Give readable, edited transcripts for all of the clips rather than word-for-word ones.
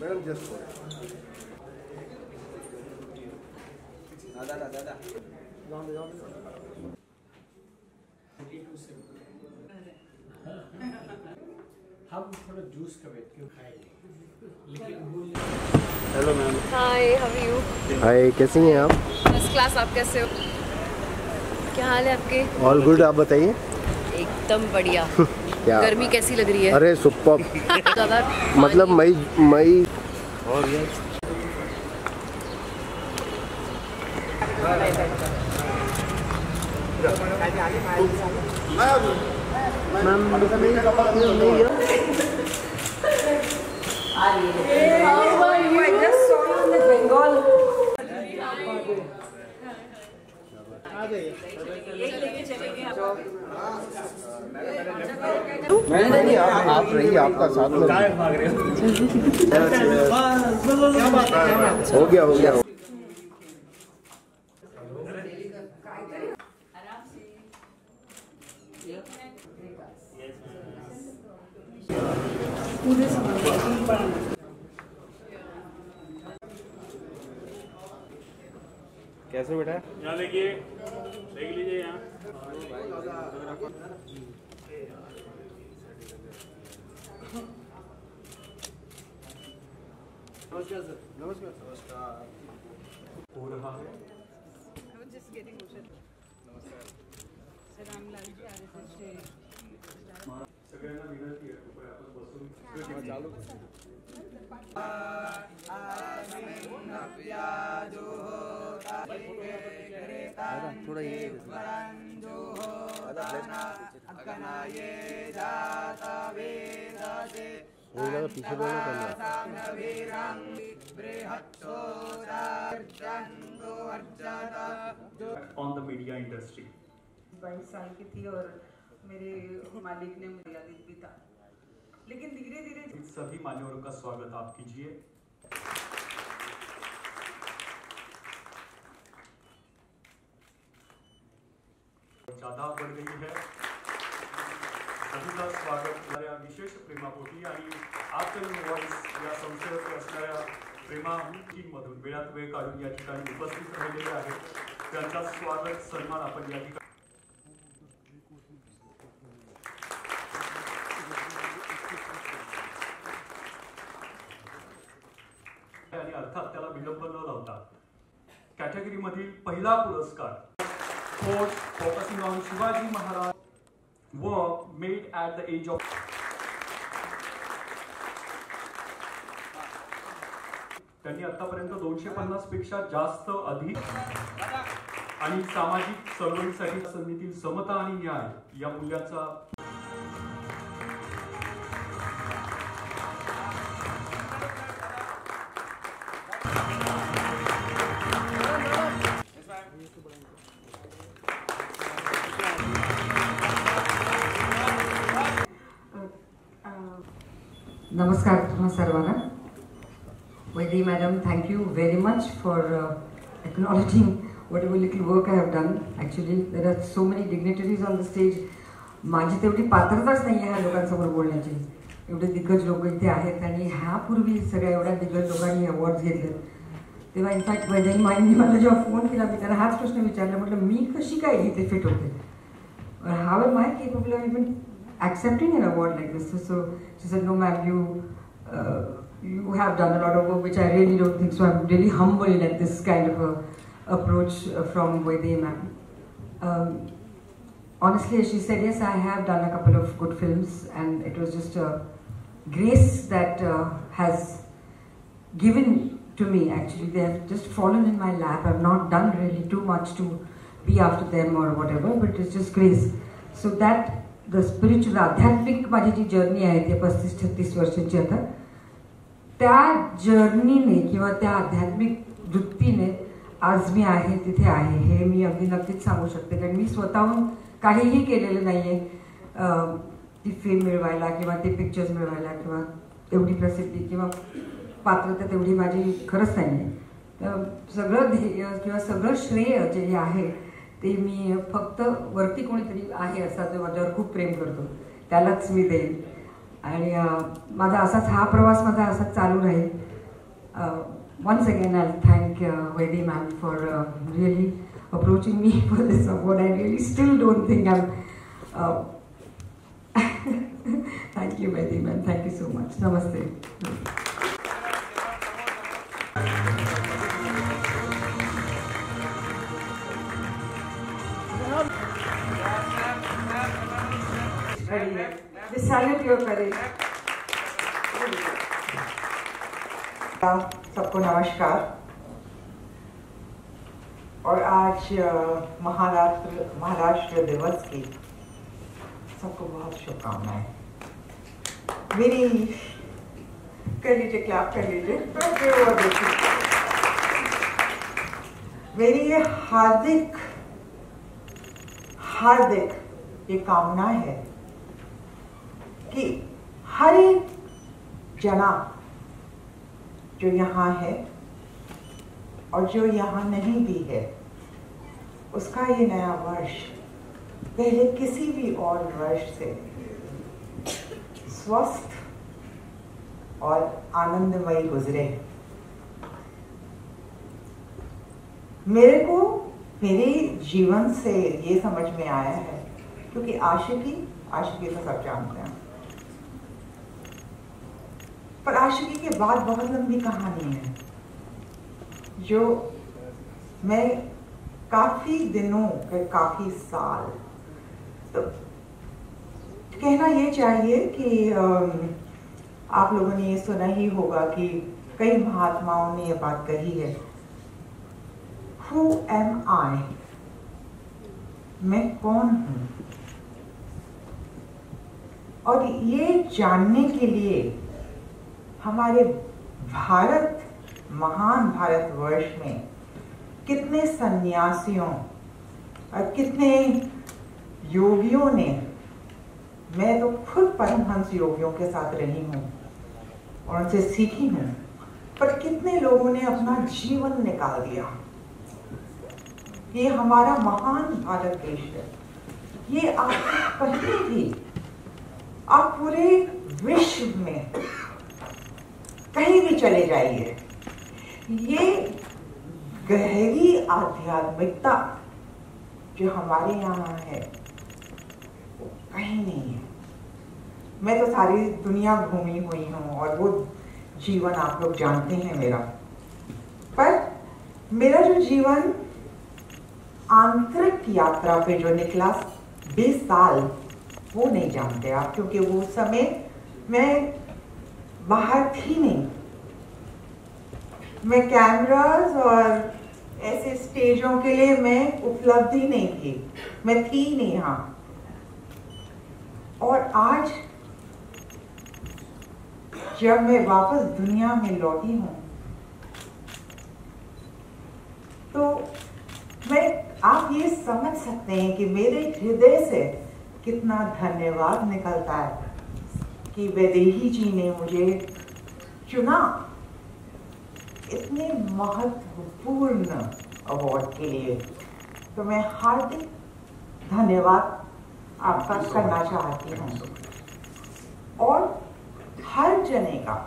Madam just दादा हम थोड़ा जूस का वेट क्यों खाएंगे लेकिन hello ma'am. Hi, how are you? Hi, कैसी हैं आप? First class. आप कैसे हो? क्या हाल है आपके? ऑल गुड, आप बताइए। एकदम बढ़िया। क्या गर्मी कैसी लग रही है? अरे सुपर। ज़्यादा मतलब मई और ये नहीं, आप रहिए, आपका साथ में हो गया। कैसे बेटा? यहाँ लेके देख लीजिए यहाँ। नमस्कार सर। नमस्कार। हो रहा है। सगळ्यांना विनंती आहे, कृपया आपण बसून चालू थोड़ा ये पीछे ऑन द मीडिया इंडस्ट्री 22 साल की थी और मेरे मालिक ने मर्यादित भी था, लेकिन धीरे धीरे सभी मान्यवरों का स्वागत आप कीजिए। ज्यादा बढ़ गई है। सभी का स्वागत या विशेष प्रेमापोटी आणि आजच्या वॉइस या संस्थेवर असणाऱ्या प्रेमामधून वेळात वेळ काढून या ठिकाणी उपस्थित राहिलेले आहेत, त्यांचा स्वागत सन्मान आपण या ठिकाणी आणि अर्थात त्याला विलंब न लावता कॅटेगरी मधील पहिला पुरस्कार focusing on Shivaji Maharaj work made at the age of त्यांनी आतापर्यंत 250 पेक्षा जास्त अधिक आणि सामाजिक चळवळीसाठी संधीतील समता आणि न्याय या मूल्याचा नमस्कार तुम्हा सर्वांना. Vaidehi madam, thank you very much for acknowledging whatever little work I have done. Actually, there are so many dignitaries on the stage. माझी तेवढी पात्रताच नाही आहे ह्या लोकांसमोर बोलण्याची. एवढे दिग्गज लोक इथे आहेत आणि ह्यापूर्वी सगळ्या एवढ्या दिग्गज लोकांनी अवॉर्ड्स घेतले. तेव्हा इनफॅक्ट वैदेही माईंनी मला जेव्हा फोन केला मी त्यांना हाच प्रश्न विचारला, म्हटलं मी कशी काय इथे फिट होते, how am I capable of even accepting an award like this. So she said, no ma'am, you have done a lot of work which I really don't think so. I'm really humbled at this kind of a approach from Vaidehi ma'am. Honestly, she said, yes, I have done a couple of good films and it was just a grace that has given to me. Actually, they have just fallen in my lap. I've not done really too much to be after them or whatever, but it's just grace. So that the spiritual आध्यात्मिक माझी जी journey आहे ती 35-36 वर्षांची आता, त्या जर्नीने किंवा त्या आध्यात्मिक वृत्तीने आज मी आहे तिथे आहे हे मी अगदी नक्कीच सांगू शकते. कारण मी स्वतःहून काहीही केलेलं नाही आहे ती फेम मिळवायला किंवा ते पिक्चर्स मिळवायला किंवा तेवढी प्रसिद्धी किंवा पात्रता तेवढी माझी खरंच नाही आहे. सगळं ध्येय किंवा सगळं श्रेय जे आहे ते मी फक्त वरती कोणीतरी आहे असा जो माझ्यावर खूप प्रेम करतो त्यालाच मी देईन. आणि माझा असाच हा प्रवास माझा असाच चालू राहील. Once again, I'll thank Vaidi ma'am for really approaching me for this award. I really still don't think I'm. Thank you, Vaidi ma'am. Thank you so much. Namaste. We salute your courage. सबको नमस्कार. और आज महाराष्ट्र दिवस की सबको बहुत शुभकामनाएं. मेरी कर लीजिए, क्लैप कर लीजिए. मेरी ये हार्दिक ये कामना है कि हर एक जना जो यहाँ है और जो यहाँ नहीं भी है, उसका ये नया वर्ष पहले किसी भी और वर्ष से स्वस्थ और आनंदमयी गुजरे. मेरे जीवन से ये समझ में आया है, क्योंकि आशिकी तो सब जानते हैं, पर आशिकी के बाद बहुत लंबी कहानी है जो मैं काफी दिनों काफी साल, तो कहना ये चाहिए कि आप लोगों ने ये सुना ही होगा कि कई महात्माओं ने ये बात कही है, Who am I? मैं कौन हूं? और ये जानने के लिए हमारे महान भारतवर्ष में कितने सन्यासियों और कितने योगियों ने, मैं तो खुद परमहंस योगियों के साथ रही हूँ और उनसे सीखी हूँ, पर कितने लोगों ने अपना जीवन निकाल दिया. ये हमारा महान भारत देश है. ये आप कहीं भी, आप पूरे विश्व में कहीं भी चले जाइए, ये गहरी आध्यात्मिकता जो हमारे यहाँ है वो कहीं नहीं है. मैं तो सारी दुनिया घूमी हुई हूँ और वो जीवन आप लोग जानते हैं मेरा, पर मेरा जो जीवन आंतरिक यात्रा पे जो निकला 20 साल, वो नहीं जानते आप, क्योंकि वो समय मैं बाहर थी नहीं. मैं कैमरास और ऐसे स्टेजों के लिए मैं उपलब्ध ही नहीं थी, मैं थी नहीं यहाँ. और आज जब मैं वापस दुनिया में लौटी हूँ, तो आप ये समझ सकते हैं कि मेरे हृदय से कितना धन्यवाद निकलता है कि वैदेही जी ने मुझे चुना इतने महत्वपूर्ण अवार्ड के लिए. तो मैं हार्दिक धन्यवाद आपका करना चाहती हूँ, और हर जने का,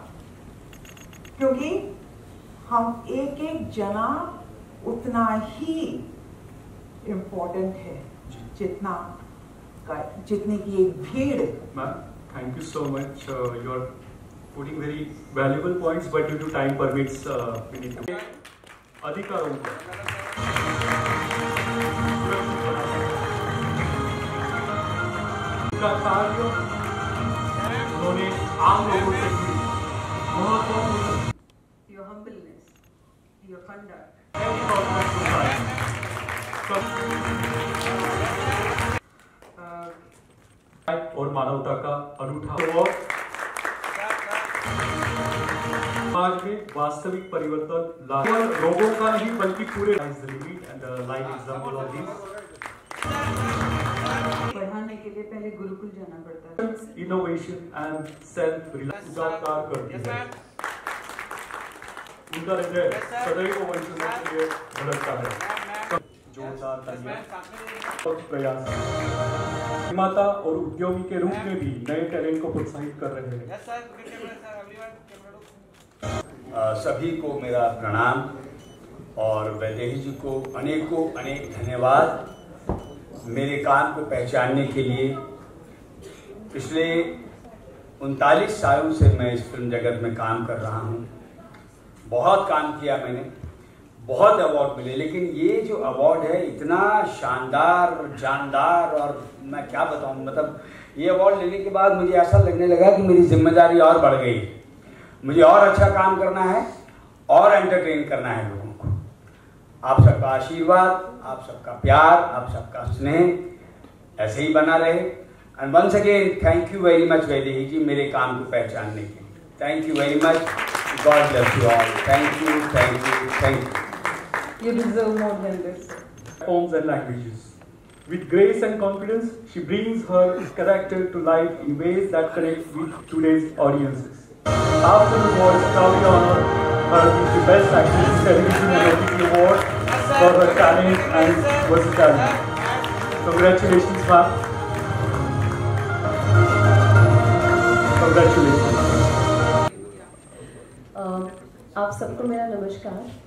क्योंकि हम एक जना उतना ही इम्पोर्टेंट है जितने की एक भीड़. Ma'am, thank you so much. You are putting very valuable points, but due to time permits, we need to. अधिकारों को का कार्य उन्होंने आम लोगों से की. Your humbleness, your conduct. और मानवता का अनूठा और समाज में वास्तविक परिवर्तन लाने लोगों का नहीं बल्कि पूरे पढ़ाने के लिए पहले गुरुकुल जाना पड़ता है. इनोवेशन एंड सेल्फ रिलायंस उजागर करती है. उनका हृदय सदैव वंचितों के लिए धड़कता है. जोरदार तालियां और प्रयास. निर्माता और उद्योगी के रूप में भी नए टैलेंट को प्रोत्साहित कर रहे हैं। सभी को मेरा प्रणाम और वैदेही जी को अनेकों अनेक धन्यवाद मेरे काम को पहचानने के लिए। पिछले 39 सालों से मैं इस फिल्म जगत में काम कर रहा हूँ। बहुत काम किया मैंने, बहुत अवार्ड मिले, लेकिन ये जो अवार्ड है इतना शानदार और जानदार, और मैं क्या बताऊँ, मतलब ये अवार्ड लेने के बाद मुझे ऐसा लगने लगा कि मेरी जिम्मेदारी और बढ़ गई। मुझे और अच्छा काम करना है और एंटरटेन करना है लोगों को। आप सबका आशीर्वाद, आप सबका प्यार, आप सबका स्नेह ऐसे ही बना रहे। And once again thank you very much Vaidehi ji मेरे काम को पहचानने के लिए। Thank you very much. God bless you all. Thank you, thank you, thank you. You deserve more than this. Forms and languages. With grace and confidence, she brings her character to life in ways that connect with today's audiences. After the awards, proudly honor her with the Best Actress Television and OTT Award for her talent and versatility. Congratulations, ma'am. Congratulations. आप सबको मेरा नमस्कार।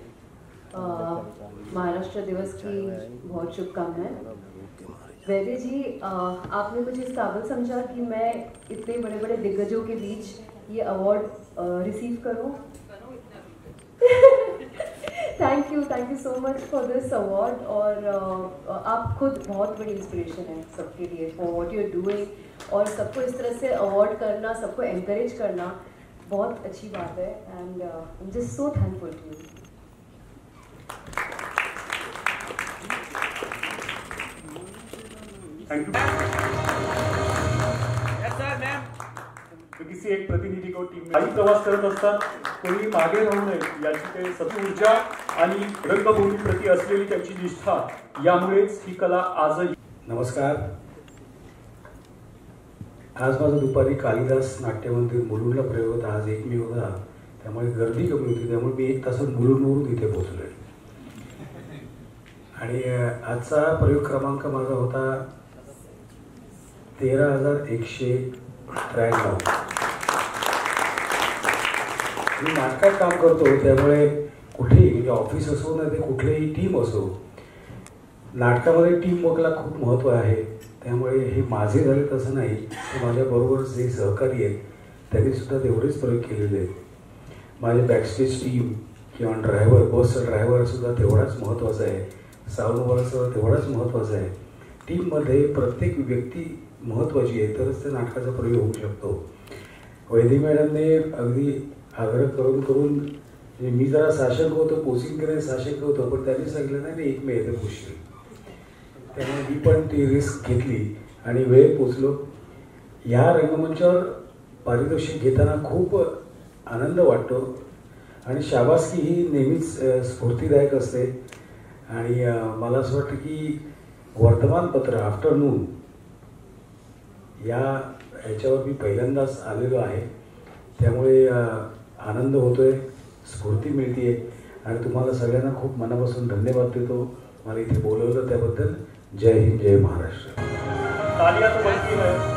महाराष्ट्र दिवस की बहुत शुभकामनाएं। वैदे जी, आपने मुझे इस काबिल समझा कि मैं इतने बड़े बड़े दिग्गजों के बीच ये अवार्ड रिसीव करूं। Thank you so much for this award. और आप खुद बहुत बड़ी इंस्पिरेशन है सबके लिए for what you are doing, और सबको इस तरह से अवार्ड करना, सबको एनकरेज करना बहुत अच्छी बात है। And I am just so thankful to you. Thank you. किसी एक प्रतिनिधी को टीम में प्रवास करत असतात कोणी मागे राहू नये याची ते सतत ऊर्जा आणि रंगभूमी प्रति असलेली त्याची निष्ठा, यामुळेच ही कला आजही। नमस्कार। आज माझा दुपारी कालिदास नाट्य मंदिर मुलुंडला प्रयोग होता। आज एकमेव होता, त्यामुळे गर्दी कमी होती, त्यामुळे मी 1 तासात मुलुंडवरून इथे पोहोचलोय। आणि आजचा प्रयोग क्रमांक माझा होता 13,193। मी नाटकात काम करतो, त्यामुळे कुठेही म्हणजे ऑफिस असो ना ते कुठलीही टीम असो, नाटकामध्ये टीम वर्कला खूप महत्त्व आहे। त्यामुळे हे माझे झाले तसं नाही, तर माझ्याबरोबर जे सहकारी आहेत त्यांनी सुद्धा तेवढेच प्रयोग केलेले आहेत। माझे बॅकस्टेज टीम किंवा ड्रायव्हर, बसचा ड्रायव्हर सुद्धा तेवढाच महत्त्वाचा आहे, साऊंडवरचा तेवढाच महत्त्वाचा आहे। टीममध्ये प्रत्येक व्यक्ती महत्त्वाची आहे, तरच त्या नाटकाचा प्रयोग होऊ शकतो। वैदी मॅडमने अगदी आग्रह करून करून मी जरा साशंक होतो, पोसिंग करणे साशंक होतो, पण त्यांनी सांगितलं नाही एक मे येते पोचली। त्यामुळे मी पण ती रिस्क घेतली आणि वेळ पोचलो। या रंगमंचावर पारितोषिक घेताना खूप आनंद वाटतो आणि शाबासकी ही नेहमीच स्फूर्तिदायक असते। आणि मला असं वाटतं की वर्तमानपत्र आफ्टरनून याच्यावर मी पहिल्यांदाच आलेलो आहे, त्यामुळे आनंद होतोय, स्फूर्ती मिळते आणि तुम्हाला सगळ्यांना खूप मनापासून धन्यवाद देतो मला इथे बोलवलं त्याबद्दल। जय हिंद, जय महाराष्ट्र। तालियां तो बनती है।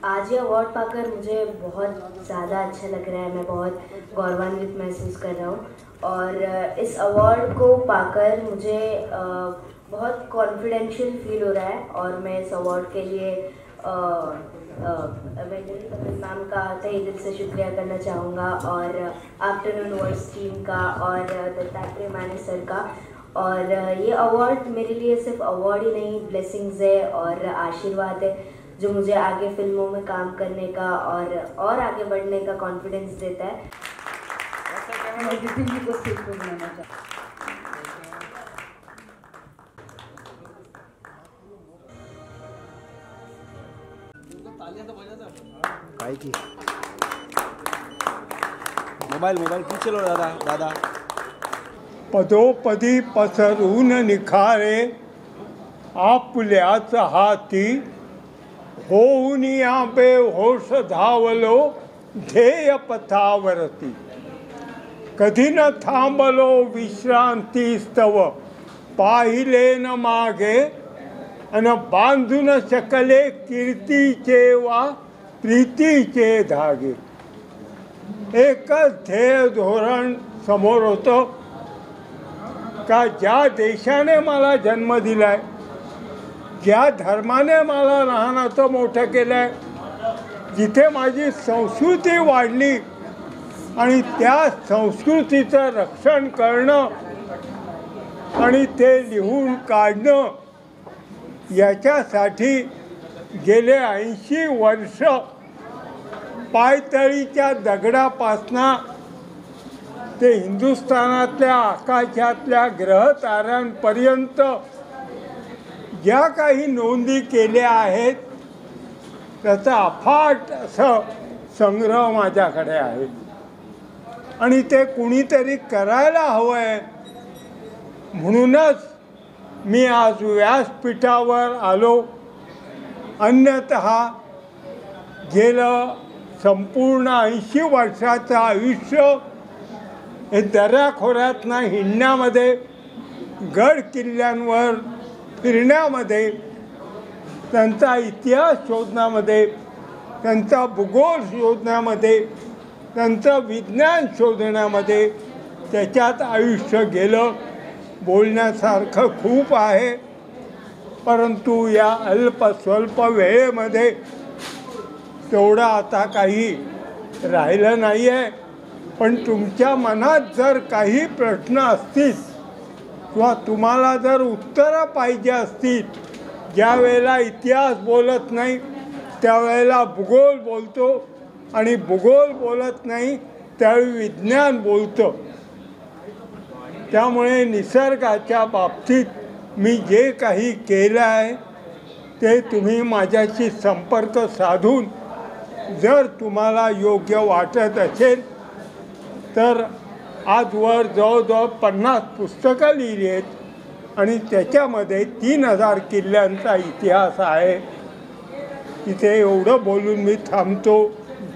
आज ये अवार्ड पाकर मुझे बहुत ज़्यादा अच्छा लग रहा है। मैं बहुत गौरवान्वित महसूस कर रहा हूँ, और इस अवार्ड को पाकर मुझे बहुत कॉन्फिडेंशियल फील हो रहा है। और मैं इस अवार्ड के लिए वैदेही मैम का तहे दिल से शुक्रिया करना चाहूँगा, और आफ्टरनून वॉइस टीम का, और दत्तात्रेय माने सर का। और ये अवार्ड मेरे लिए सिर्फ अवार्ड ही नहीं, ब्लेसिंग्स है और आशीर्वाद है, जो मुझे आगे फिल्मों में काम करने का और आगे बढ़ने का कॉन्फिडेंस देता है। मोबाइल पीछे लो दादा। पदोपदी पसरून निखारे आपल्याच हाती, होऊन या बेहोश धावलो ध्येय पथावरती। कधी न थांबलो विश्रांती स्तव, पाहिले न मागे अन बांधून शकले कीर्तीचे वा प्रीतीचे धागे. एकच ध्येय धोरण समोर होतं का ज्या देशाने मला जन्म दिलाय, ज्या धर्माने मला लहानाचं मोठं केलंय, जिथे माझी संस्कृती वाढली आणि त्या संस्कृतीचं रक्षण करणं आणि ते लिहून काढणं, याच्यासाठी गेले 80 वर्ष पायतळीच्या दगडापासनं ते हिंदुस्थानातल्या आकाशातल्या ग्रहताऱ्यांपर्यंत ज्या काही नोंदी केल्या आहेत त्याचा अफाट असं संग्रह माझ्याकडे आहे. आणि ते कुणीतरी करायला हवं आहे, म्हणूनच मी आज व्यासपीठावर आलो. अन्यतः गेलं संपूर्ण 80 वर्षाचं आयुष्य हे दऱ्याखोऱ्यातनं हिंडण्यामध्ये, गड किल्ल्यांवर फिरण्यामध्ये, त्यांचा इतिहास शोधण्यामध्ये, त्यांचा भूगोल शोधण्यामध्ये, त्यांचं विज्ञान शोधण्यामध्ये त्याच्यात आयुष्य गेलं. बोलण्यासारखं खूप आहे, परंतु या स्वल्प वेळेमध्ये तेवढं आता काही राहिलं नाही आहे. पण तुमच्या मनात जर काही प्रश्न असतील किंवा तुम्हाला जर उत्तरं पाहिजे असतील, ज्या वेळेला इतिहास बोलत नाही त्यावेळेला भूगोल बोलतो आणि भूगोल बोलत नाही त्यावेळी विज्ञान बोलतं. त्यामुळे निसर्गाच्या बाबतीत मी जे काही केलं आहे ते तुम्ही माझ्याशी संपर्क साधून जर तुम्हाला योग्य वाटत असेल तर आजवर जवळजवळ 50 पुस्तकं लिहिली आहेत आणि त्याच्यामध्ये 3000 किल्ल्यांचा इतिहास आहे. इथे एवढं बोलून मी थांबतो.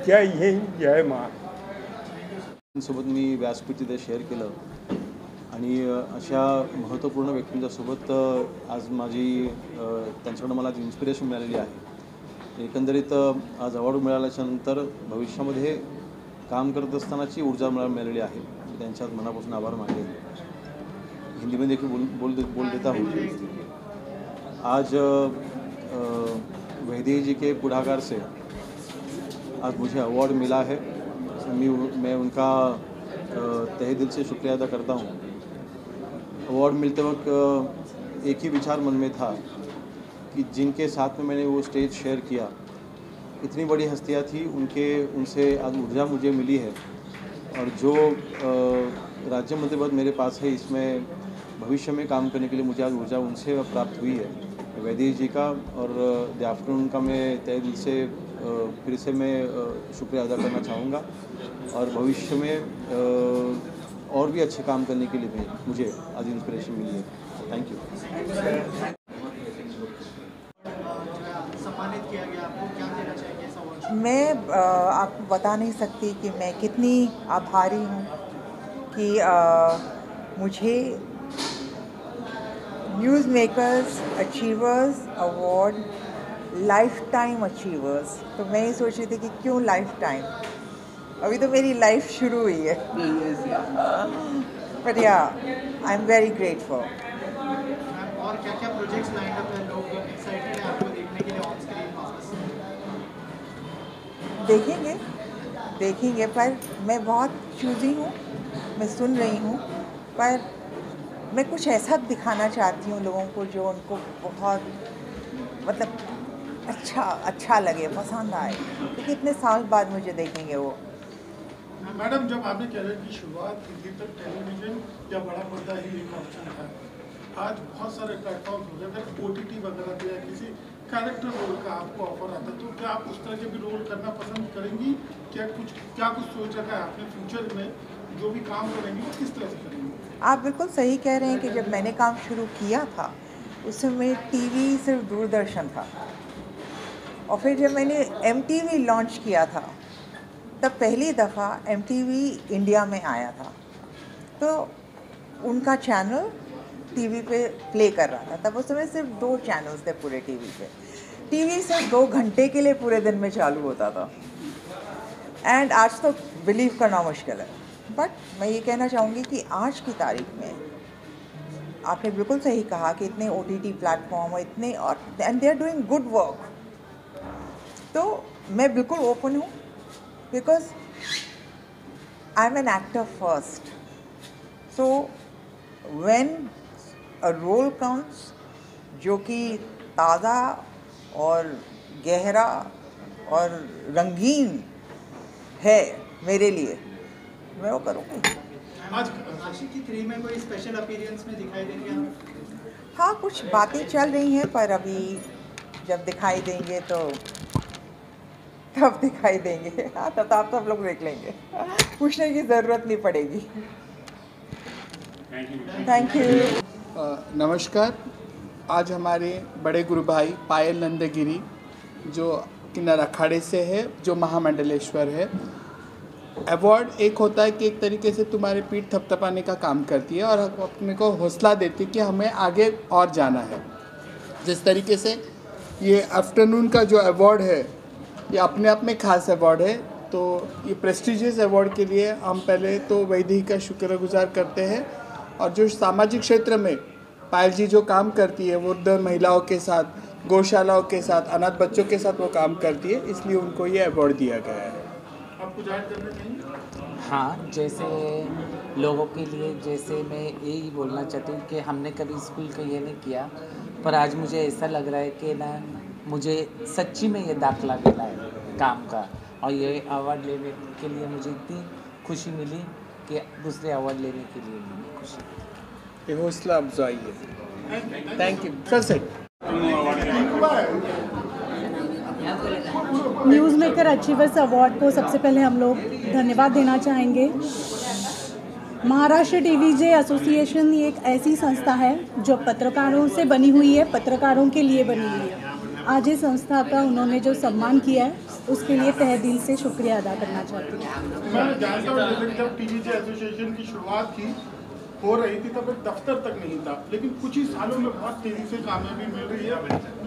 जय हिंद, जय महाराष्ट्र. सोबत मी व्यासपीठ तिथे शेअर केलं आणि अशा महत्त्वपूर्ण व्यक्तींच्यासोबत आज माझी त्यांच्याकडून मला इन्स्पिरेशन मिळालेली आहे. एकंदरीत आज अवॉर्ड मिळाल्याच्यानंतर भविष्यामध्ये काम करत असतानाची ऊर्जा मला मिळालेली आहे. मी त्यांच्यात मनापासून आभार मानेन. हिंदी में देखिए बोल देता हूँ. आज वैदेही जी के पुढाकार से आज मुझे अवार्ड मिला है. मैं उनका तहे दिल से शुक्रिया अदा करता हूँ. अवार्ड मिलते वक्त एक ही विचार मन में था कि जिनके साथ में मैंने वो स्टेज शेयर किया, इतनी बड़ी हस्तियाँ थी, उनसे आज ऊर्जा मुझे मिली है. और जो राज्य मंत्रिपद मेरे पास है, इसमें भविष्य में काम करने के लिए मुझे आज ऊर्जा उनसे प्राप्त हुई है. वैदेही जी का और द आफ्टरनून का मैं तहे दिल से फिर से मैं शुक्रिया अदा करना चाहूँगा. और भविष्य में और भी अच्छे काम करने के लिए मुझे आज इंस्पिरेशन मिली है. Thank you. सम्मानित किया गया, आपको क्या देना चाहिए इस अवार्ड? मैं आपको बता नहीं सकती कि मैं कितनी आभारी हूँ कि मुझे news makers achievers award life time achievers. तो मैं ये सोच रही थी कि क्यों लाइफ टाइम, अभी तो मेरी लाइफ शुरू हुई है. बट या आई एम वेरी ग्रेटफुल. और क्या क्या प्रोजेक्ट्स लाइन अप है? लोग एक्साइटेड हैं आपको देखने के लिए ऑन स्क्रीन वापस? देखेंगे पर मैं बहुत चूज़ी हूँ. मैं सुन रही हूँ, पर मैं कुछ ऐसा दिखाना चाहती हूँ लोगों को जो उनको बहुत मतलब अच्छा लगे, पसंद आए, क्योंकि इतने साल बाद मुझे देखेंगे वो. मैडम, जब आपने कैरियर की शुरुआत की थी तब टेलीविज़न या बड़ा पर्दा ही एक ऑप्शन था. आज बहुत सारे प्लेटफॉर्म हो गए. अगर OTT वगैरह पे या किसी कैरेक्टर रोल का आपको ऑफर आता है तो क्या आप उस तरह के भी रोल करना पसंद करेंगी? क्या कुछ सोच रखा है आपने फ्यूचर में, जो भी काम करेंगी वो किस तरह से करेंगी? आप बिल्कुल सही कह रहे हैं कि जब मैंने काम शुरू किया था उस समय टीवी सिर्फ दूरदर्शन था. और फिर जब मैंने MTV लॉन्च किया था तब पहली दफ़ा MTV इंडिया में आया था तो उनका चैनल टीवी पे प्ले कर रहा था। तब उस समय सिर्फ 2 चैनल्स थे पूरे टीवी पे। टीवी सिर्फ 2 घंटे के लिए पूरे दिन में चालू होता था, एंड आज तो बिलीव करना मुश्किल है। बट मैं ये कहना चाहूँगी कि आज की तारीख में आपने बिल्कुल सही कहा कि इतने OTT प्लेटफॉर्म और इतने, और and they are doing good work. तो मैं बिल्कुल ओपन हूँ, because I am an actor first. So when a role comes जो कि ताज़ा और गहरा और रंगीन है मेरे लिए, मैं वो करूँगी। आज आशिकी 3 में कोई स्पेशल अपीयरेंस में दिखाई देंगे आप? हाँ, कुछ बातें चल रही हैं, पर अभी जब दिखाई देंगे तो तब दिखाई देंगे। हाँ, तब आप सब लोग देख लेंगे, पूछने की ज़रूरत नहीं पड़ेगी। Thank you. नमस्कार। आज हमारे बड़े गुरु भाई पायल नंदगिरी जो किन्नर अखाड़े से है, जो महामंडलेश्वर है। अवार्ड एक होता है कि एक तरीके से तुम्हारे पीठ थपथपाने का काम करती है और अपने को हौसला देती है कि हमें आगे और जाना है। जिस तरीके से ये आफ्टरनून का जो अवार्ड है, ये अपने आप में खास अवार्ड है। तो ये प्रेस्टिजियस अवार्ड के लिए हम पहले तो वैदेही का शुक्रगुजार करते हैं, और जो सामाजिक क्षेत्र में पायल जी जो काम करती है, वृद्ध महिलाओं के साथ, गौशालाओं के साथ, अनाथ बच्चों के साथ वो काम करती है, इसलिए उनको ये अवार्ड दिया गया है। आप कुछ ऐड करना चाहेंगे? हाँ, जैसे लोगों के लिए, जैसे मैं यही बोलना चाहती हूँ कि हमने कभी स्कूल का ये नहीं किया, पर आज मुझे ऐसा लग रहा है कि ना मुझे सच्ची में ये दाखला मिला है काम का, और ये अवार्ड लेने के लिए मुझे इतनी खुशी मिली कि दूसरे अवार्ड लेने के लिए मुझे खुशी। ये हौसला अफजाई है। Thank you sir. से न्यूज़ मेकर अचीवर्स अवार्ड को सबसे पहले हम लोग धन्यवाद देना चाहेंगे। महाराष्ट्र टीवीजे एसोसिएशन ये एक ऐसी संस्था है जो पत्रकारों से बनी हुई है, पत्रकारों के लिए बनी हुई है। आज इस संस्था का उन्होंने जो सम्मान किया है, उसके लिए तहे दिल से शुक्रिया अदा करना चाहती हूँ। मैं जानता हूँ जब टीवीजे एसोसिएशन की शुरुआत हो रही थी तब एक दफ्तर तक नहीं था, लेकिन कुछ ही सालों में बहुत तेजी से कामयाबी मिल रही है।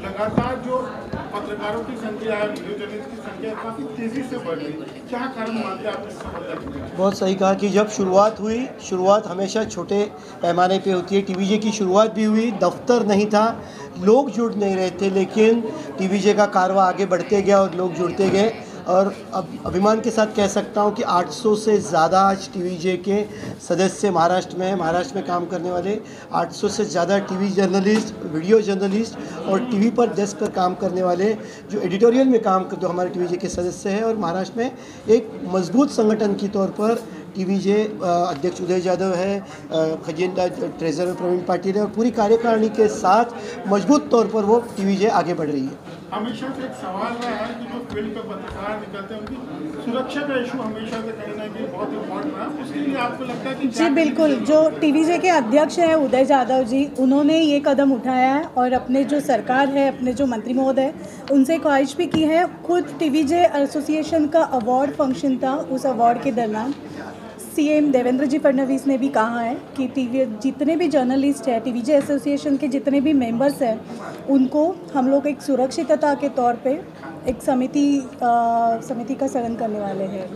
लगातार जो पत्रकारों की संख्या है, वीडियो जर्नलिस्ट की संख्या काफ़ी तेजी से बढ़ रही है। क्या कारण मानते हैं आप इस सफलता? बहुत सही कहा कि जब शुरुआत हुई, शुरुआत हमेशा छोटे पैमाने पे होती है। टीवीजे की शुरुआत भी हुई, दफ्तर नहीं था, लोग जुड़ नहीं रहे थे, लेकिन टीवीजे का कारवां आगे बढ़ते गया और लोग जुड़ते गए। और अब अभिमान के साथ कह सकता हूँ कि 800 से ज़्यादा आज टीवीजे के सदस्य महाराष्ट्र में हैं। महाराष्ट्र में काम करने वाले 800 से ज़्यादा टीवी जर्नलिस्ट, वीडियो जर्नलिस्ट और टीवी पर डेस्क पर काम करने वाले जो एडिटोरियल में काम करते, जो हमारे टीवीजे के सदस्य हैं। और महाराष्ट्र में एक मजबूत संगठन के तौर पर टीवीजे अध्यक्ष उदय जाधव है, खजीनदार ट्रेजरर प्रवीण पाटिल है, और पूरी कार्यकारिणी के साथ मजबूत तौर पर वो टीवीजे आगे बढ़ रही है। हमेशा से एक सवाल रहा है कि जो फील्ड पे पत्रकार निकलते हैं उनकी सुरक्षा का इशू हमेशा से कहीं ना कहीं बहुत इम्पोर्टेंट रहा। उसके लिए आपको लगता है कि जी बिल्कुल, जो टीवीजे के अध्यक्ष हैं उदय जाधव जी, उन्होंने ये कदम उठाया है और अपने जो सरकार है, अपने जो मंत्री महोदय, उनसे ख्वाहिश भी की है। खुद टीवीजे एसोसिएशन का अवार्ड फंक्शन था, उस अवार्ड के दौरान सीएम देवेंद्र जी फडणवीस ने भी कहा है कि टीवी जितने भी जर्नलिस्ट हैं, टीवीजे एसोसिएशन के जितने भी मेंबर्स हैं, उनको हम लोग एक सुरक्षितता के तौर पे एक समिति का सृजन करने वाले हैं।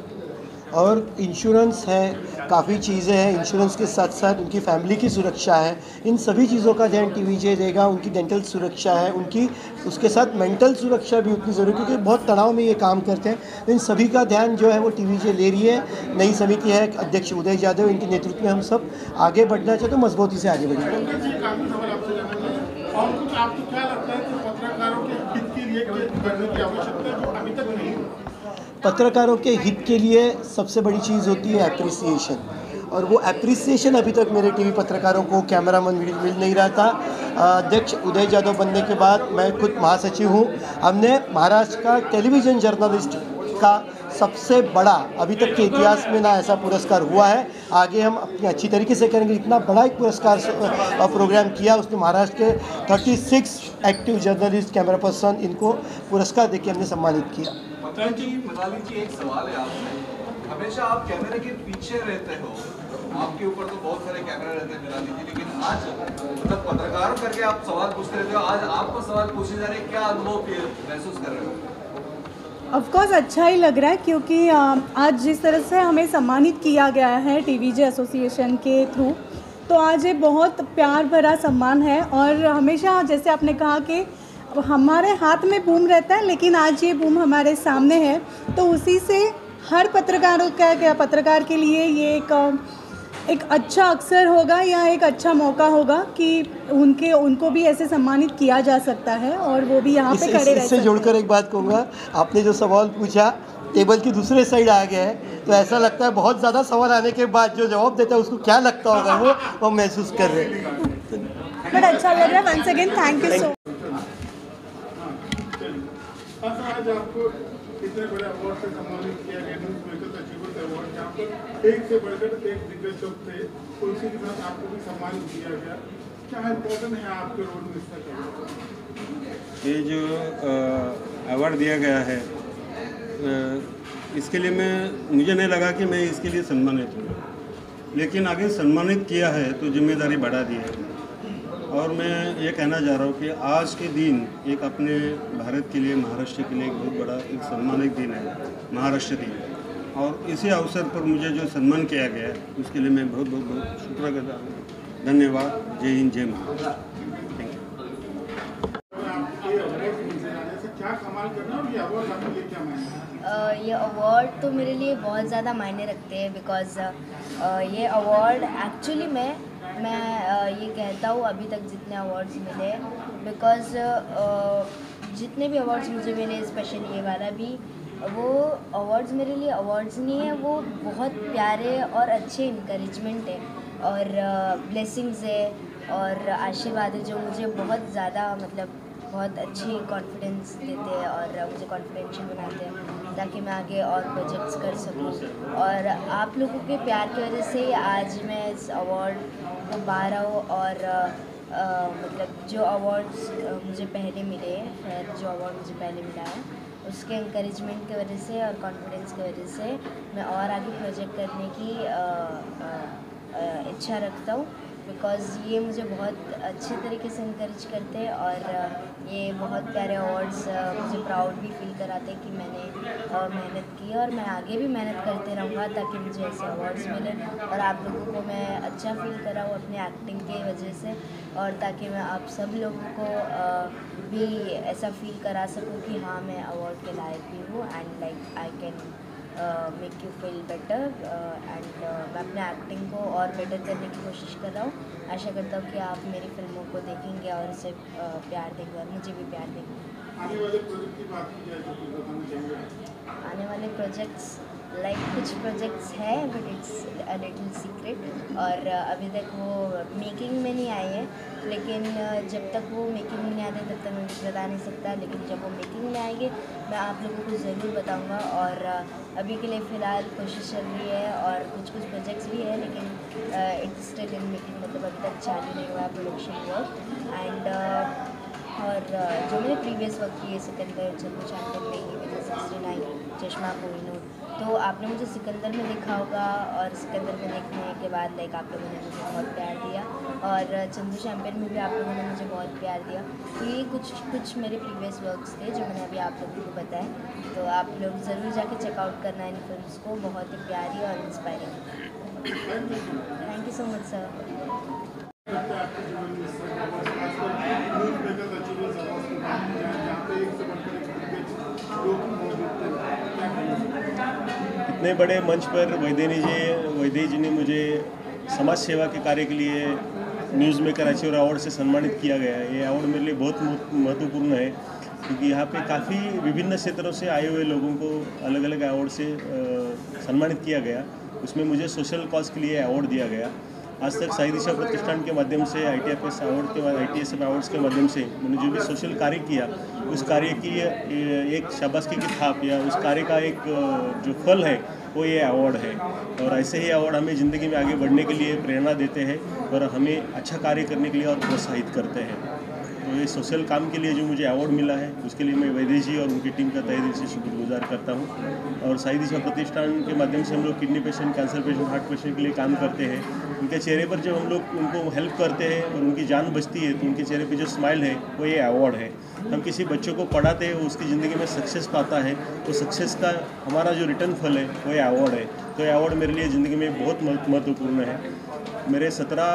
और इंश्योरेंस है, काफ़ी चीज़ें हैं। इंश्योरेंस के साथ साथ उनकी फैमिली की सुरक्षा है। इन सभी चीज़ों का ध्यान टीवीजे देगा। उनकी डेंटल सुरक्षा है, उनकी उसके साथ मेंटल सुरक्षा भी उतनी ज़रूरी, क्योंकि बहुत तनाव में ये काम करते हैं। इन सभी का ध्यान जो है वो टीवीजे ले रही है। नई समिति है, अध्यक्ष उदय जाधव, इनके नेतृत्व में हम सब आगे बढ़ना चाहते हैं, मजबूती से आगे बढ़ेंगे। और कुछ आपको क्या लगता है कि पत्रकारों के हित के लिए करने की आवश्यकता है जो अभी तक नहीं? पत्रकारों के हित के लिए सबसे बड़ी चीज़ होती है एप्रिसिएशन, और वो एप्रिसिएशन अभी तक मेरे टीवी पत्रकारों को कैमरामैन मिल नहीं रहा था। अध्यक्ष उदय जाधव बनने के बाद मैं खुद महासचिव हूँ। हमने महाराष्ट्र का टेलीविज़न जर्नलिस्ट का सबसे बड़ा, अभी तक के इतिहास में ना ऐसा पुरस्कार हुआ है। आगे हम अपनी अच्छी तरीके से करेंगे। इतना बड़ा एक पुरस्कार प्रोग्राम किया, उसने महाराष्ट्र के 36 एक्टिव जर्नलिस्ट, कैमरा पर्सन, इनको पुरस्कार देके हमने सम्मानित किया। मदाली जी, एक सवाल है आपसे। हमेशा आप कैमरे के पीछे रहते हो, आपके ऊपर तो बहुत सारे कैमरा रहते हैं मिलानी जी, लेकिन आज मतलब पत्रकारों करके आप सवाल पूछते रहते हो, आज आपको सवाल पूछे जा रहे हैं, क्या अनुभव महसूस कर रहे हो? ऑफ कोर्स अच्छा ही लग रहा है, क्योंकि आज जिस तरह से हमें सम्मानित किया गया है टीवीजे एसोसिएशन के थ्रू, तो आज ये बहुत प्यार भरा सम्मान है। और हमेशा जैसे आपने कहा कि हमारे हाथ में बूम रहता है, लेकिन आज ये बूम हमारे सामने है, तो उसी से हर पत्रकार के लिए ये एक अच्छा अवसर होगा या एक अच्छा मौका होगा कि उनको भी ऐसे सम्मानित किया जा सकता है और वो भी यहाँ पे खड़े रह सकते हैं। इससे जोड़कर एक बात कहूँगा, आपने जो सवाल पूछा टेबल की दूसरे साइड आ गया है, तो ऐसा लगता है बहुत ज़्यादा सवाल आने के बाद जो जवाब देता है उसको क्या लगता होगा वो महसूस कर रहे हैं। बट अच्छा लग रहा है। Once again thank you so. आज आपको इतने बड़े अवार्ड से सम्मानित किया गया, न्यूज़ मेकर्स अचीवर्स अवार्ड, जहाँ पर एक से बढ़कर एक दिग्गज लोग थे, तो उसी के साथ आपको भी सम्मानित किया गया। क्या इम्पोर्टेंट है आपके रोल में इसका करना? ये जो अवार्ड दिया गया है, इसके लिए मुझे नहीं लगा कि मैं इसके लिए सम्मानित हूँ, लेकिन आगे सम्मानित किया है तो जिम्मेदारी बढ़ा दी है। और मैं ये कहना चाह रहा हूँ कि आज के दिन एक अपने भारत के लिए, महाराष्ट्र के लिए एक बहुत बड़ा एक सम्मानित दिन है, महाराष्ट्र दिन। और इसी अवसर पर मुझे जो सम्मान किया गया है उसके लिए मैं बहुत बहुत बहुत शुक्रिया हूँ। धन्यवाद। जय हिंद, जय महाराष्ट्र। क्या कमाल करना और ये अवार्ड आपके लिए क्या मायने? ये अवार्ड तो मेरे लिए बहुत ज़्यादा मायने रखते हैं, बिकॉज़ ये अवार्ड एक्चुअली मैं ये कहता हूँ अभी तक जितने अवार्ड्स मिले, बिकॉज़ जितने भी अवार्ड्स मुझे मिले, स्पेशली ये वाला भी, वो अवार्ड्स मेरे लिए अवार्ड्स नहीं है, वो बहुत प्यारे और अच्छे इनकरेजमेंट है और ब्लेसिंग्स है और आशीर्वाद है, जो मुझे बहुत ज़्यादा मतलब बहुत अच्छी कॉन्फिडेंस देते हैं और मुझे कॉन्फिडेंशियल बनाते हैं ताकि मैं आगे और प्रोजेक्ट्स कर सकूं। और आप लोगों के प्यार की वजह से आज मैं इस अवार्ड को पा रहा हूँ। और मतलब जो अवार्ड्स मुझे पहले मिले, जो अवार्ड मुझे पहले मिला है, उसके इंकरेजमेंट की वजह से और कॉन्फिडेंस की वजह से मैं और आगे प्रोजेक्ट करने की इच्छा रखता हूँ, बिकॉज़ ये मुझे बहुत अच्छे तरीके से इनकरेज करते हैं और ये बहुत प्यारे अवार्ड्स मुझे प्राउड भी फील कराते हैं कि मैंने मेहनत की और मैं आगे भी मेहनत करते रहूँगा ताकि मुझे ऐसे अवार्ड्स मिलें और आप लोगों को मैं अच्छा फील कराऊँ अपनी एक्टिंग की वजह से, और ताकि मैं आप सब लोगों को भी ऐसा फील करा सकूँ कि हाँ मैं अवार्ड के लायक भी हूँ and like I can make you feel better. And मैं अपने एक्टिंग को और बेटर करने की कोशिश कर रहा हूँ। आशा करता हूँ कि आप मेरी फिल्मों को देखेंगे और उसे प्यार देंगे और मुझे भी प्यार देंगे। आने वाले प्रोजेक्ट की बात की जाए तो कुछ बताना चाहिए? आने वाले प्रोजेक्ट्स लाइक कुछ प्रोजेक्ट्स है but it's a little secret और अभी तक वो मेकिंग में नहीं आए हैं, लेकिन जब तक वो मेकिंग में नहीं आते तब तक मैं कुछ बता नहीं सकता, लेकिन जब वो मेकिंग में आएंगे मैं आप लोगों को ज़रूर बताऊंगा। और अभी के लिए फ़िलहाल कोशिश चल रही है और कुछ प्रोजेक्ट्स भी है, लेकिन इट्स स्टिल इन मेकिंग, मतलब अभी तक चालू नहीं हुआ प्रोडक्शन वर्क। एंड और जो मैंने प्रीवियस वर्क किए, सिकंदर, चंदू चैंपियन में, 69, चश्मा कोहिनूर, तो आपने मुझे सिकंदर में देखा होगा और सिकंदर में देखने के बाद लाइक आप लोगों ने मुझे बहुत प्यार दिया और चंदू चैंपियन में भी आप लोगों ने मुझे बहुत प्यार दिया। तो ये कुछ मेरे प्रीवियस वर्क्स थे जो मैंने अभी आप लोगों को बताए, तो आप लोग ज़रूर जाके चेकआउट करना इन फिल्म्स को, बहुत ही प्यारी और inspiring. Thank you so much sir. इतने बड़े मंच पर वैदेही जी ने मुझे समाज सेवा के कार्य के लिए न्यूज़ मेकर अचीवर अवार्ड से सम्मानित किया गया है। ये अवार्ड मेरे लिए बहुत महत्वपूर्ण है, क्योंकि यहाँ पे काफ़ी विभिन्न क्षेत्रों से आए हुए लोगों को अलग अलग अवार्ड से सम्मानित किया गया। उसमें मुझे सोशल कॉज के लिए अवार्ड दिया गया। आज तक साई दिशा प्रतिष्ठान के माध्यम से ITSF अवार्ड्स के माध्यम से मैंने जो भी सोशल कार्य किया, उस कार्य की एक शाबाशी की थाप या उस कार्य का एक जो फल है वो ये अवार्ड है। और ऐसे ही अवार्ड हमें ज़िंदगी में आगे बढ़ने के लिए प्रेरणा देते हैं और हमें अच्छा कार्य करने के लिए और प्रोत्साहित करते हैं। तो तो ये सोशल काम के लिए जो मुझे अवार्ड मिला है उसके लिए मैं वैद्य जी और उनकी टीम का तहे दिल से शुक्रगुजार करता हूँ। और साई दिशा प्रतिष्ठान के माध्यम से हम लोग kidney patient, cancer patient, heart patient के लिए काम करते हैं। उनके चेहरे पर जब हम लोग उनको हेल्प करते हैं और उनकी जान बचती है तो उनके चेहरे पर जो स्माइल है वो ये अवार्ड है। हम किसी बच्चों को पढ़ाते हैं, उसकी ज़िंदगी में सक्सेस पाता है, तो सक्सेस का हमारा जो रिटर्न फल है वो ये अवार्ड है। तो ये अवार्ड मेरे लिए ज़िंदगी में बहुत महत्वपूर्ण है। मेरे 17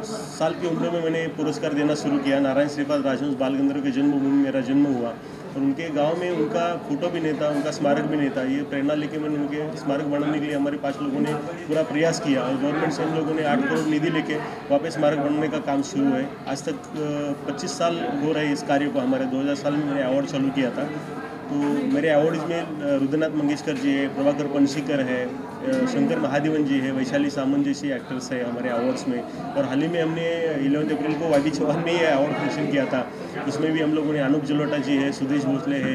साल की उम्र में मैंने पुरस्कार देना शुरू किया। नारायण श्रीपाद राजहंस बाल गंधर्व के जन्मभूमि में मेरा जन्म हुआ और उनके गांव में उनका फोटो भी नहीं था, उनका स्मारक भी नहीं था। ये प्रेरणा लेके मैंने उनके स्मारक बनाने के लिए हमारे 5 लोगों ने पूरा प्रयास किया और गवर्नमेंट से हम लोगों ने 8 करोड़ निधि लेके वापस स्मारक बनाने का काम शुरू है। आज तक 25 साल हो रहे इस कार्य को। हमारे 2000 साल में मैंने अवार्ड चालू किया था। तो मेरे अवार्ड्स में रुद्रनाथ मंगेशकर जी है, प्रभाकर पनसीकर है, शंकर महादेवन जी है, वैशाली सामंत जैसी एक्टर्स है हमारे अवार्ड्स में। और हाल ही में हमने 11 अप्रैल को वादी चौहान में ये अवार्ड फंक्शन किया था। उसमें भी हम लोगों ने अनूप जलोटा जी है, सुदेश भोसले है,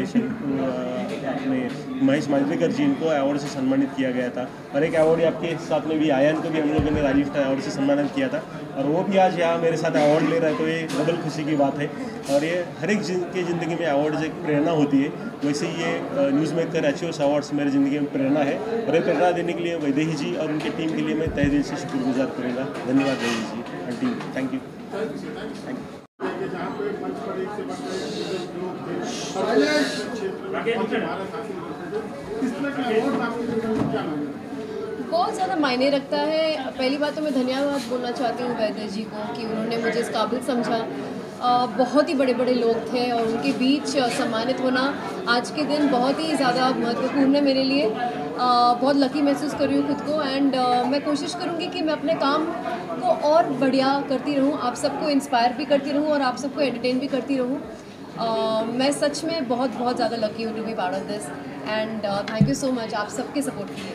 अपने महेश मांजरेकर जी, इनको अवार्ड से सम्मानित किया गया था। और एक अवार्ड आपके साथ में भी आयन को भी हम लोगों ने राजीव स्टार अवार्ड से सम्मानित किया था और वो भी आज यहाँ मेरे साथ अवार्ड ले रहा है, तो ये डबल खुशी की बात है। और ये हर एक की ज़िंदगी में अवार्ड एक प्रेरणा होती है, वैसे ये न्यूज़ मेकर अचीवर्स अवार्ड्स मेरी ज़िंदगी में प्रेरणा है। और ये प्रेरणा देने के लिए वैदेही जी और उनकी टीम के लिए मैं तहे दिल से शुक्रगुजार करूँगा। धन्यवाद वैदेही जी और टीम, थैंक यू। बहुत ज़्यादा मायने रखता है। पहली बात तो मैं धन्यवाद बोलना चाहती हूँ वैद्य जी को कि उन्होंने मुझे इस काबिल समझा। बहुत ही बड़े बड़े लोग थे और उनके बीच सम्मानित होना आज के दिन बहुत ही ज़्यादा महत्वपूर्ण है मेरे लिए। बहुत लकी महसूस कर रही हूँ खुद को एंड मैं कोशिश करूँगी कि मैं अपने काम को और बढ़िया करती रहूँ, आप सबको इंस्पायर भी करती रहूँ और आप सबको एंटरटेन भी करती रहूँ। मैं सच में बहुत ज़्यादा लकी हूँ to be part of this and thank you so much आप सबके सपोर्ट के लिए।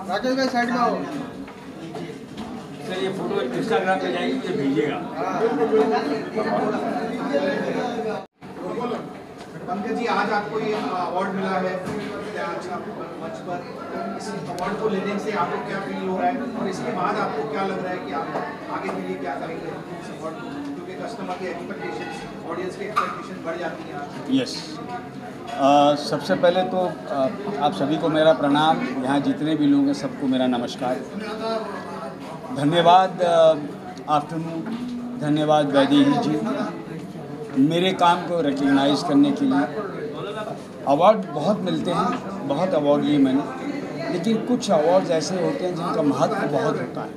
राकेश भाई साइड में आओ। सर ये फोटो इंस्टाग्राम पे जाएगी, मुझे भेजिएगा। पंकज जी, आज आपको ये अवार्ड मिला है, आज आपको मंच पर इस अवार्ड को लेने से आपको क्या फील हो रहा है और इसके बाद आपको क्या लग रहा है कि आप आगे के लिए क्या करेंगे इस अवार्ड को, क्योंकि कस्टमर के एक्सपेक्टेशन, ऑडियंस के एक्सपेक्टेशन बढ़ जाती हैं। यस, सबसे पहले तो आप सभी को मेरा प्रणाम, यहाँ जितने भी लोग हैं सबको मेरा नमस्कार, धन्यवाद। आफ्टरनून, धन्यवाद वैदेही जी मेरे काम को रिकग्नाइज करने के लिए। अवार्ड बहुत मिलते हैं, बहुत अवार्ड लिए मैंने, लेकिन कुछ अवार्ड्स ऐसे होते हैं जिनका महत्व बहुत होता है।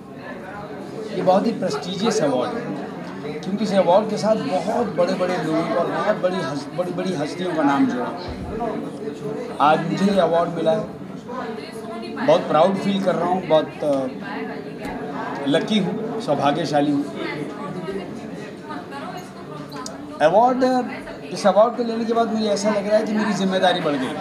ये बहुत ही प्रेस्टीजियस अवार्ड है क्योंकि इस अवार्ड के साथ बहुत बड़े बड़े लोगों और बहुत बड़ी हस्तियों का नाम जुड़ा है। आज मुझे ये अवार्ड मिला है, बहुत प्राउड फील कर रहा हूँ, बहुत लकी हूँ, सौभाग्यशाली हूँ। अवार्ड, इस अवार्ड को लेने के बाद मुझे ऐसा लग रहा है कि मेरी जिम्मेदारी बढ़ गई।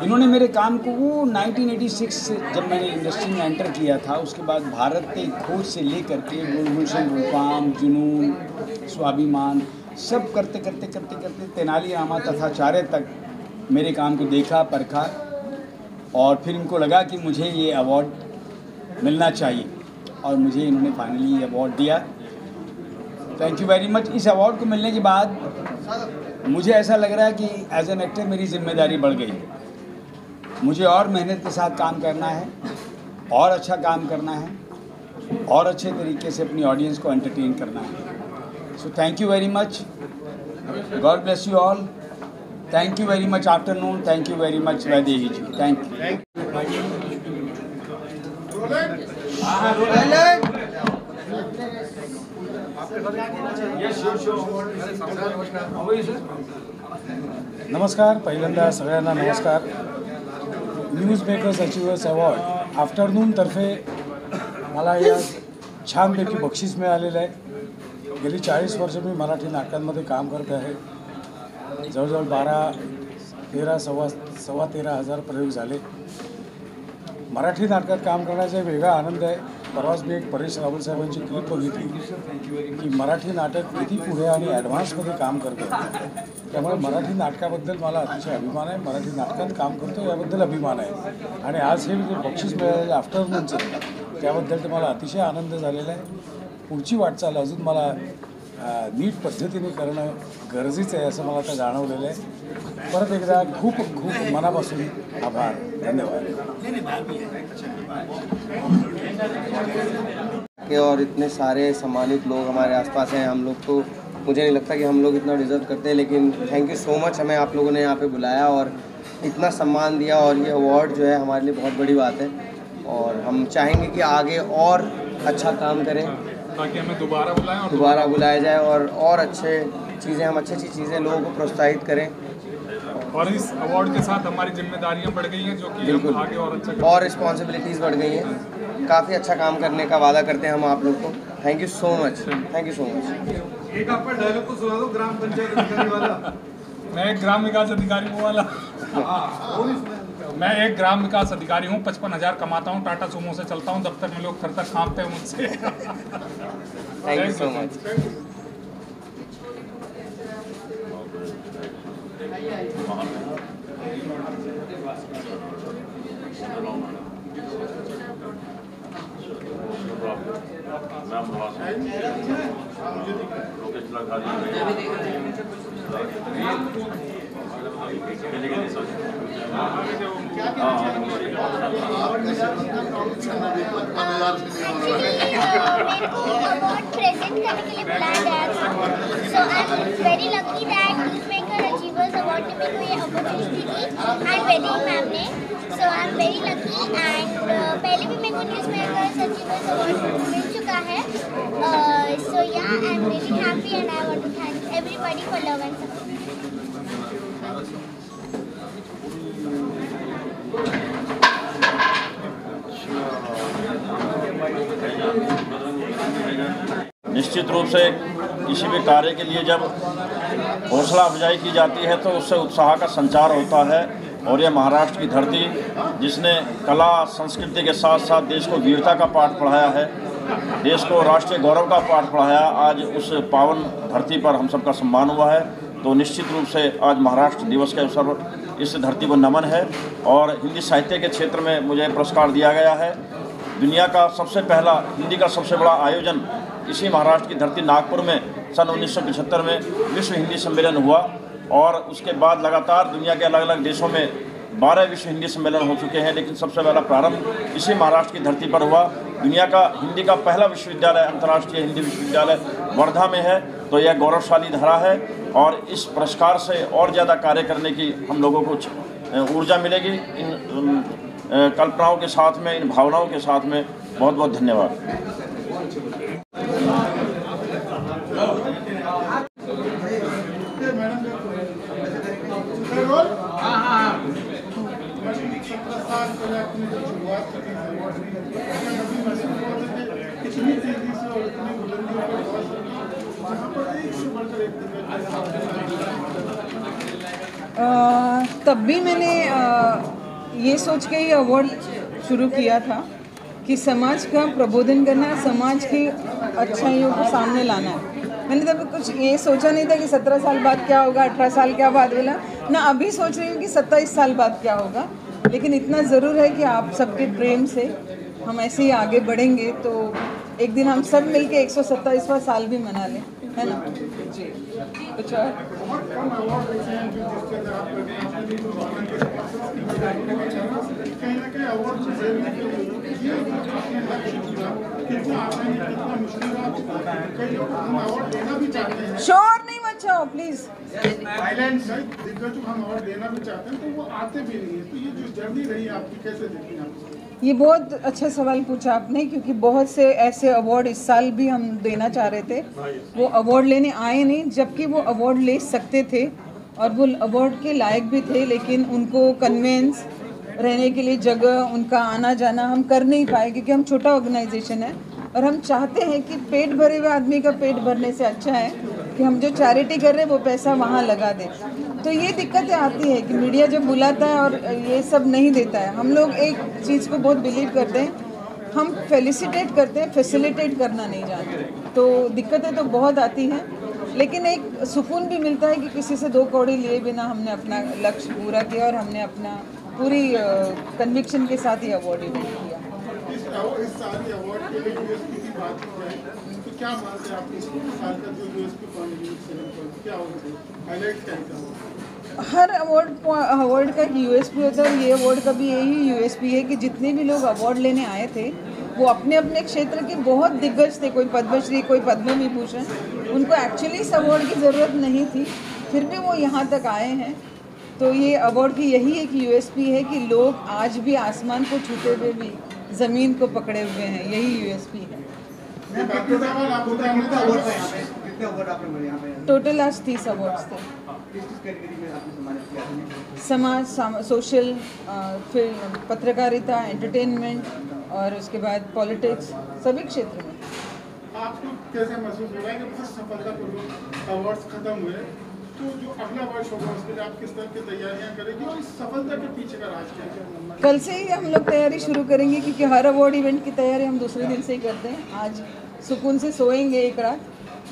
इन्होंने मेरे काम को, वो 1986 से जब मैंने इंडस्ट्री में एंटर किया था, उसके बाद भारत के खोज से लेकर के गुलगुलशन गुलफाम, जुनून, स्वाभिमान, सब करते करते तेनालीरामा तथा चार्य तक मेरे काम को देखा, परखा और फिर इनको लगा कि मुझे ये अवार्ड मिलना चाहिए और मुझे इन्होंने फाइनली ये अवार्ड दिया। Thank you very much. इस अवार्ड को मिलने के बाद मुझे ऐसा लग रहा है कि एज एन एक्टर मेरी जिम्मेदारी बढ़ गई। मुझे और मेहनत के साथ काम करना है, और अच्छा काम करना है, और अच्छे तरीके से अपनी ऑडियंस को एंटरटेन करना है। So thank you very much, God bless you all, thank you very much. Afternoon, thank you very much Vaidehi ji, thank you. नमस्कार, पहिल्यांदा सगळ्यांना नमस्कार। न्यूज मेकर्स अचीवर्स अवॉर्ड आफ्टरनूनतर्फे मला या छानपैकी बक्षीस मिळालेलं आहे। गेली 40 वर्ष मी मराठी नाटकांमध्ये काम करत आहे। जवळजवळ 12-13 सव्वा 13,000 प्रयोग झाले। मराठी नाटकात काम करण्याचा एक वेगळा आनंद आहे। परवाच मी एक परेश रावल साहेबांची क्लिप बघितली की मराठी नाटक किती पुढे आणि ॲडव्हान्समध्ये काम करतं। त्यामुळे मराठी नाटकाबद्दल मला अतिशय अभिमान आहे. मराठी नाटकात काम करतो याबद्दल अभिमान आहे. आणि आज हे जे बक्षीस मिळालेलं आफ्टरनूनचं त्याबद्दल तर मला अतिशय आनंद झालेला आहे. पुढची वाटचाल अजून मला नीट पद्धतीने करणं गरजेचं आहे असं मला आता जाणवलेलं आहे. परत एकदा खूप खूप मनापासून आभार. धन्यवाद. और इतने सारे सम्मानित लोग हमारे आसपास हैं. हम लोग तो मुझे नहीं लगता कि हम लोग इतना डिज़र्व करते हैं, लेकिन थैंक यू सो मच. हमें आप लोगों ने यहाँ पे बुलाया और इतना सम्मान दिया, और ये अवार्ड जो है हमारे लिए बहुत बड़ी बात है. और हम चाहेंगे कि आगे और अच्छा काम करें ताकि हमें दोबारा बुलाया जाए और अच्छे चीज़ें लोगों को प्रोत्साहित करें. और इस अवार्ड के साथ हमारी जिम्मेदारियां बढ़ गई हैं, जो कि हम आगे और अच्छा और रिस्पॉन्सिबिलिटीज़ बढ़ गई हैं. काफ़ी अच्छा काम करने का वादा करते हैं हम आप लोग को. Thank you so much. Thank you so much. एक आपका डायलॉग तो सुना दो, ग्राम पंचायत अधिकारी वाला. मैं एक ग्राम विकास अधिकारी हूँ वाला. मैं एक ग्राम विकास अधिकारी हूँ, 55,000 कमाता हूँ, टाटा सुमो से चलता हूँ, दफ्तर में लोग थर-थर कांपते हैं मुझसे. Thank you so much. Very lucky that newsmaker achievers award ने मेरे को ये अपॉर्चुनिटी दी एंड वैदिक मैम ने. So I am very lucky. And पहले भी मेरे को न्यूज़मेकर अचीवर्स अवार्ड मिल चुका है. So yeah I am really happy and I want to thank everybody for love and support. निश्चित रूप से किसी भी कार्य के लिए जब हौसला अफजाई की जाती है तो उससे उत्साह का संचार होता है. और ये महाराष्ट्र की धरती जिसने कला संस्कृति के साथ साथ देश को वीरता का पाठ पढ़ाया है, देश को राष्ट्रीय गौरव का पाठ पढ़ाया, आज उस पावन धरती पर हम सबका सम्मान हुआ है. तो निश्चित रूप से आज महाराष्ट्र दिवस के अवसर पर इस धरती को नमन है. और हिंदी साहित्य के क्षेत्र में मुझे पुरस्कार दिया गया है. दुनिया का सबसे पहला हिंदी का सबसे बड़ा आयोजन इसी महाराष्ट्र की धरती नागपुर में सन 1975 में विश्व हिंदी सम्मेलन हुआ. और उसके बाद लगातार दुनिया के अलग अलग देशों में 12 विश्व हिंदी सम्मेलन हो चुके हैं, लेकिन सबसे पहला प्रारंभ इसी महाराष्ट्र की धरती पर हुआ. दुनिया का हिंदी का पहला विश्वविद्यालय, अंतर्राष्ट्रीय हिंदी विश्वविद्यालय वर्धा में है. तो यह गौरवशाली धारा है और इस पुरस्कार से और ज़्यादा कार्य करने की हम लोगों को ऊर्जा मिलेगी. इन कल्पनाओं के साथ में, इन भावनाओं के साथ में बहुत बहुत धन्यवाद. तब भी मैंने ये सोच के ही अवार्ड शुरू किया था कि समाज का प्रबोधन करना है, समाज की अच्छाइयों को सामने लाना है. मैंने तब कुछ ये सोचा नहीं था कि 17 साल बाद क्या होगा, 18 साल क्या बाद बोला ना. अभी सोच रही हूँ कि 27 साल बाद क्या होगा. लेकिन इतना ज़रूर है कि आप सबके प्रेम से हम ऐसे ही आगे बढ़ेंगे तो एक दिन हम सब मिलके 127वां साल भी मना लें, है ना जी. कुछ और शोर नहीं मचाओ प्लीज. दिग्गज हम अवार्ड देना भी चाहते हैं तो वो आते भी नहीं है. तो ये जो जर्नी रही आपकी कैसे देखी आप? ये बहुत अच्छा सवाल पूछा आपने, क्योंकि बहुत से ऐसे अवार्ड इस साल भी हम देना चाह रहे थे. वो अवार्ड लेने आए नहीं, जबकि वो अवार्ड ले सकते थे और वो अवार्ड के लायक भी थे, लेकिन उनको कन्वेंस रहने के लिए जगह, उनका आना जाना हम कर नहीं पाए, क्योंकि हम छोटा ऑर्गेनाइजेशन है और हम चाहते हैं कि पेट भरे हुए आदमी का पेट भरने से अच्छा है कि हम जो चैरिटी कर रहे हैं वो पैसा वहाँ लगा दें. तो ये दिक्कतें आती है कि मीडिया जब बुलाता है और ये सब नहीं देता है. हम लोग एक चीज़ को बहुत बिलीव करते हैं, हम फेलिसिटेट करते हैं, फैसिलिटेट करना नहीं जानते. तो दिक्कतें तो बहुत आती हैं, लेकिन एक सुकून भी मिलता है कि किसी से 2 कौड़ी लिए बिना हमने अपना लक्ष्य पूरा किया और हमने अपना पूरी कन्विक्शन के साथ ही अवार्ड इवेंट किया। इस साल अवार्ड के लिए यूएसपी की बात की जाए तो क्या मानते हैं आप इस साल का जो यूएसपी क्या होगा, हाईलाइट क्या होगा? हर अवार्ड का एक यूएसपी होता है और ये अवार्ड का भी यही यूएसपी है कि जितने भी लोग अवार्ड लेने आए थे वो अपने अपने क्षेत्र के बहुत दिग्गज थे, कोई पद्मश्री, कोई पद्म विभूषण। उनको एक्चुअली इस अवार्ड की ज़रूरत नहीं थी, फिर भी वो यहाँ तक आए हैं। तो ये अवार्ड की यही एक यूएसपी है कि लोग आज भी आसमान को छूते हुए भी ज़मीन को पकड़े हुए हैं, यही यूएसपी है। टोटल आज 30 अवार्ड्स थे। समाज, सोशल, फिर पत्रकारिता, एंटरटेनमेंट और उसके बाद पॉलिटिक्स, सभी क्षेत्र में। आपको कैसे महसूस हो रहा है कि बहुत सफलतापूर्वक अवार्ड्स खत्म हुए, तो जो अगला वर्ष होगा उसके लिए आप किस तरह की तैयारियां करेंगे और इस सफलता के पीछे का राज क्या है? कल से ही हम लोग तैयारी शुरू करेंगे क्योंकि हर अवार्ड इवेंट की तैयारी हम दूसरे दिन से ही करते हैं। आज सुकून से सोएंगे एक रात,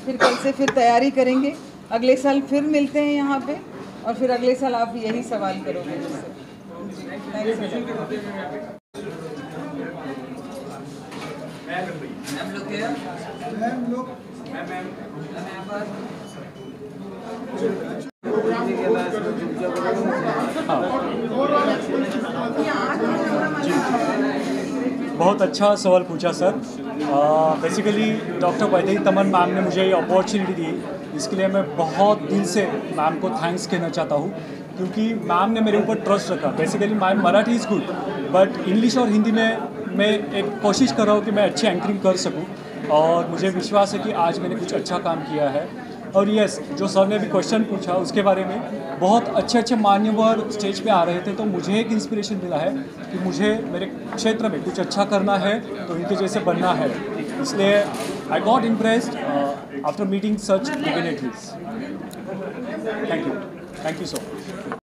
फिर कल से फिर तैयारी करेंगे। अगले साल फिर मिलते हैं यहाँ पे और फिर अगले साल आप यही सवाल करोगे मुझसे। बहुत अच्छा सवाल पूछा सर। बेसिकली डॉक्टर वैदेही तमन मैम ने मुझे ये अपॉर्चुनिटी दी, इसके लिए मैं बहुत दिल से मैम को थैंक्स कहना चाहता हूँ क्योंकि मैम ने मेरे ऊपर ट्रस्ट रखा। Basically my Marathi is good but English और हिंदी में मैं एक कोशिश कर रहा हूँ कि मैं अच्छी एंकरिंग कर सकूँ और मुझे विश्वास है कि आज मैंने कुछ अच्छा काम किया है। और यस, जो सर ने भी क्वेश्चन पूछा उसके बारे में, बहुत अच्छे अच्छे मान्यवर स्टेज पे आ रहे थे तो मुझे एक इंस्पिरेशन मिला है कि मुझे मेरे क्षेत्र में कुछ अच्छा करना है तो इनके जैसे बनना है। इसलिए I got impressed after meeting such dignitaries. Thank you so much.